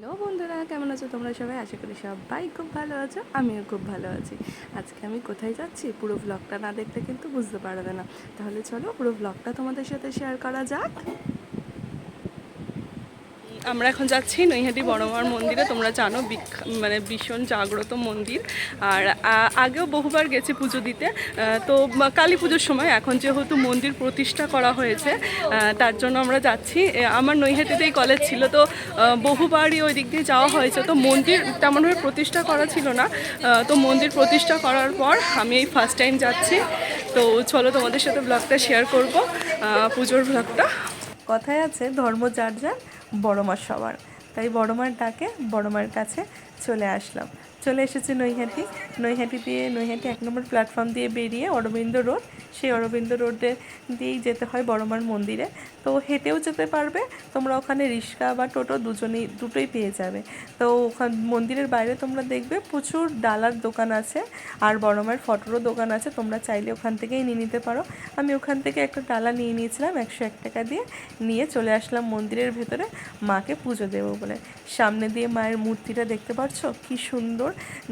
Hello বন্ধুরা, কেমন আছো তোমরা সবাই? আশা করি সবাই খুব ভালো আছো, আমিও খুব ভালো আছি। আজকে আমি কোথায় যাচ্ছি পুরো ব্লগটা না দেখলে কিন্তু বুঝতে পারবে না। তাহলে চলো পুরো ব্লগটা তোমাদের সাথে শেয়ার করা যাক। আমরা এখন যাচ্ছি নৈহাটি বড়মার মন্দিরে। তোমরা জানো মানে ভীষণ জাগ্রত মন্দির। আর আগেও বহুবার গেছি পুজো দিতে। তো কালী পুজোর সময় এখন যেহেতু মন্দির প্রতিষ্ঠা করা হয়েছে, তার জন্য আমরা যাচ্ছি। আমার নৈহাটিতেই কলেজ ছিল, তো বহুবারই ওই দিক দিয়ে যাওয়া হয়েছে। তো মন্দির তেমনভাবে প্রতিষ্ঠা করা ছিল না, তো মন্দির প্রতিষ্ঠা করার পর আমি এই ফার্স্ট টাইম যাচ্ছি। তো চলো তোমাদের সাথে ব্লগটা শেয়ার করব, পুজোর ব্লগটা। কথায় আছে ধর্ম যার যার, বড় মার সবার। তাই বড় মার ডাকে বড় মার কাছে চলে এসেছি নৈহাটি 1 নম্বর প্ল্যাটফর্ম দিয়ে বেরিয়ে অরবিন্দ রোড, সেই অরবিন্দ রোডে দিয়েই যেতে হয় বড় মার মন্দিরে। তো হেঁটেও যেতে পারবে তোমরা, ওখানে রিক্সা বা টোটো দুটোই পেয়ে যাবে। তো ওখান মন্দিরের বাইরে তোমরা দেখবে প্রচুর ডালার দোকান আছে, আর বড় মায়ের ফটোরও দোকান আছে। তোমরা চাইলে ওখান থেকেই নিয়ে নিতে পারো। আমি ওখান থেকে একটা ডালা নিয়ে নিয়েছিলাম 101 টাকা দিয়ে। নিয়ে চলে আসলাম মন্দিরের ভেতরে মাকে পুজো দেবো বলে। সামনে দিয়ে মায়ের মূর্তিটা দেখতে পাচ্ছ কি সুন্দর,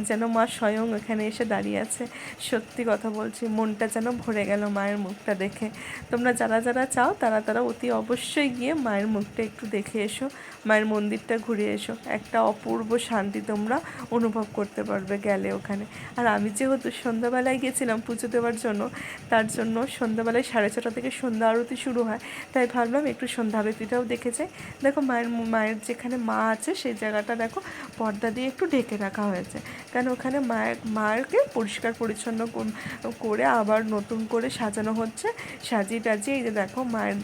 যেন মা স্বয়ং এখানে এসে দাঁড়িয়ে আছে। সত্যি কথা বলছি, মনটা যেন ভরে গেল মায়ের মুখটা দেখে। তোমরা যারা যারা চাও তারা অতি অবশ্যই গিয়ে মায়ের মুখটা একটু দেখে এসো, মায়ের মন্দিরটা ঘুরে এসো। একটা অপূর্ব শান্তি তোমরা অনুভব করতে পারবে গেলে ওখানে। আর আমি যেহেতু সন্ধ্যাবেলায় গেছিলাম পুজো দেওয়ার জন্য, তার জন্য সন্ধ্যাবেলায় 6:30 থেকে সন্ধ্যা আরতি শুরু হয়, তাই ভাবলাম একটু সন্ধ্যা আরতিটাও দেখে যাই। দেখো মায়ের যেখানে মা আছে সেই জায়গাটা দেখো পর্দা দিয়ে একটু ঢেকে রাখা হয়েছে, কারণ ওখানে মায়েরকে পরিষ্কার পরিচ্ছন্ন করে আবার নতুন করে সাজানো হচ্ছে। সাজিয়ে টাজিয়ে এই যে দেখো মায়ের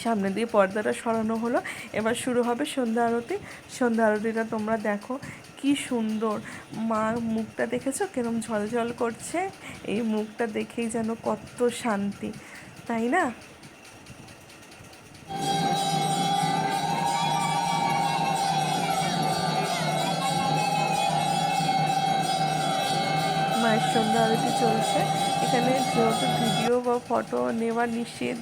সামনে দিয়ে পর্দাটা সরানো হলো। এবার শুরু হবে সন্ধ্যা আরতিটা তোমরা দেখো কি সুন্দর। মার মুখটা দেখেছো কিরম ঝলঝল করছে, এই মুখটা দেখেই যেন কত শান্তি, তাই না? মায়ের সন্ধ্যা আরতি চলছে এখানে। যেহেতু ভিডিও বা ফটো নেওয়া নিষেধ,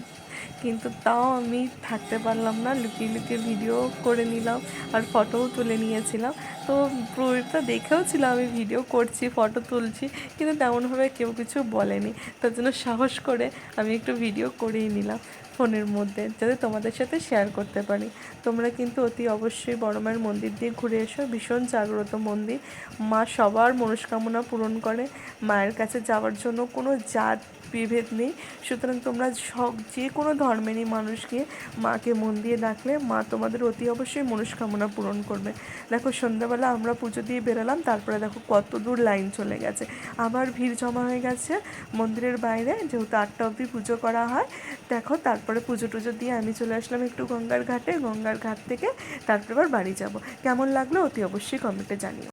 কিন্তু তাও আমি থাকতে পারলাম না, লুকিয়ে লুকিয়ে ভিডিও করে নিলাম আর ফটোও তুলে নিয়েছিলাম। তো পুরোটা দেখেও ছিল আমি ভিডিও করছি, ফটো তুলছি, কিন্তু তেমনভাবে কেউ কিছু বলেনি। তার জন্য সাহস করে আমি একটু ভিডিও করেই নিলাম ফোনের মধ্যে, যাতে তোমাদের সাথে শেয়ার করতে পারি। তোমরা কিন্তু অতি অবশ্যই বড় মায়ের মন্দির দিয়ে ঘুরে এসো, ভীষণ জাগ্রত মন্দির। মা সবার মনস্কামনা পূরণ করে। মায়ের কাছে যাওয়ার জন্য কোনো জাত বিভেদ নেই, সুতরাং তোমরা যে কোনো ধর্মেরই মানুষ গিয়ে মাকে মন দিয়ে ডাকলে মা তোমাদের অতি অবশ্যই মনস্কামনা পূরণ করবে। দেখো সন্ধ্যাবেলা আমরা পুজো দিয়ে বেরোলাম, তারপরে দেখো কত দূর লাইন চলে গেছে, আবার ভিড় জমা হয়ে গেছে মন্দিরের বাইরে, যেহেতু 8টা অবধি পুজো করা হয়। দেখো তারপরে পুজো টুজো দিয়ে আমি চলে আসলাম একটু গঙ্গার ঘাট থেকে তারপর আবার বাড়ি যাব। কেমন লাগলো অতি অবশ্যই কমেন্টে জানিও।